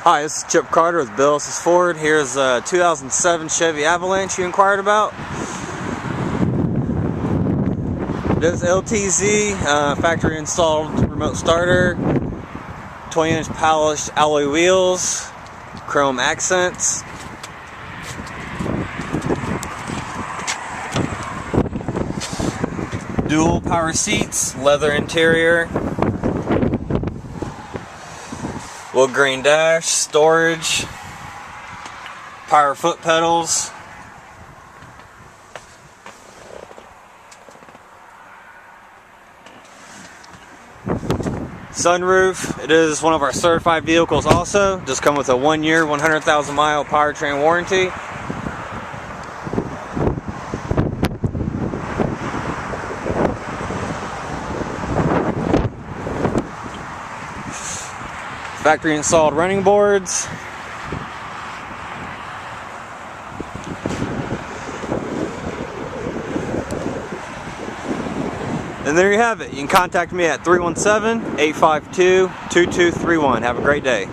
Hi, this is Chip Carter with Bill Estes Ford. Here's a 2007 Chevy Avalanche you inquired about. This LTZ, factory installed remote starter, 20-inch polished alloy wheels, chrome accents. Dual power seats, leather interior, wood grain dash, storage, power foot pedals, sunroof. It is one of our certified vehicles also. Just come with a 1-year, 100,000 mile powertrain warranty. Factory installed running boards. And there you have it. You can contact me at 317-852-2231. Have a great day.